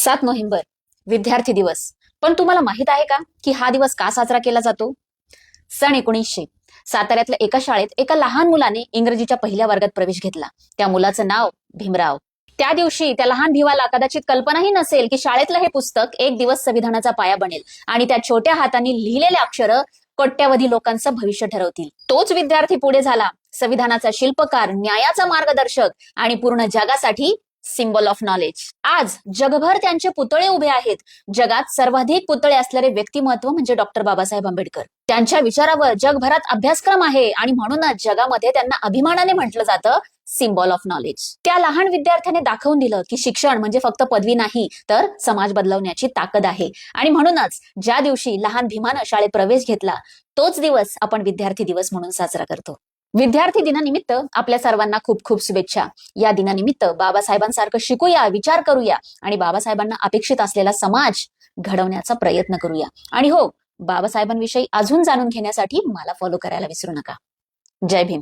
7 November विद्यार्थी दिवस. पण तुम्हाला माहित आहे का की हा दिवस का साजरा केला जातो? सन 1900 साताऱ्यातल्या एका शाळेत एका लहान मुलाने इंग्रजीच्या पहिल्या वर्गात प्रवेश घेतला. त्या मुलाचं नाव भीमराव. त्या दिवशी त्या लहान भिवाला कदाचित कल्पनाही नसेल की शाळेतलं हे पुस्तक एक दिवस संविधानाचा पाया बनेल आणि त्या छोट्या हातांनी लिहिलेले अक्षरं कोट्यावधी लोकांचं भविष्य ठरवतील. तोच विद्यार्थी पुढे झाला संविधानाचा शिल्पकार, न्यायाचा मार्गदर्शक आणि पूर्ण जगासाठी सिम्बॉल ऑफ नॉलेज. आज जगभर त्यांचे पुतळे उभे आहेत. जगात सर्वाधिक पुतळे असलेले व्यक्तिमत्व म्हणजे डॉक्टर बाबासाहेब आंबेडकर. त्यांच्या विचारावर जगभरात अभ्यासक्रम आहे आणि म्हणूनच जगामध्ये त्यांना अभिमानाने म्हटलं जातं सिम्बॉल ऑफ नॉलेज. त्या लहान विद्यार्थ्याने दाखवून दिलं की शिक्षण म्हणजे फक्त पदवी नाही तर समाज बदलवण्याची ताकद आहे. आणि म्हणूनच ज्या दिवशी लहान भीमानं शाळेत प्रवेश घेतला तोच दिवस आपण विद्यार्थी दिवस म्हणून साजरा करतो. विद्यार्थी दिनानिमित्त आपल्या सर्वांना खूप खूप शुभेच्छा. या दिनानिमित्त बाबासाहेबांसारखं शिकूया, विचार करूया आणि बाबासाहेबांना अपेक्षित असलेला समाज घडवण्याचा प्रयत्न करूया. आणि हो, बाबासाहेबांविषयी अजून जाणून घेण्यासाठी मला फॉलो करायला विसरू नका. जय भीम.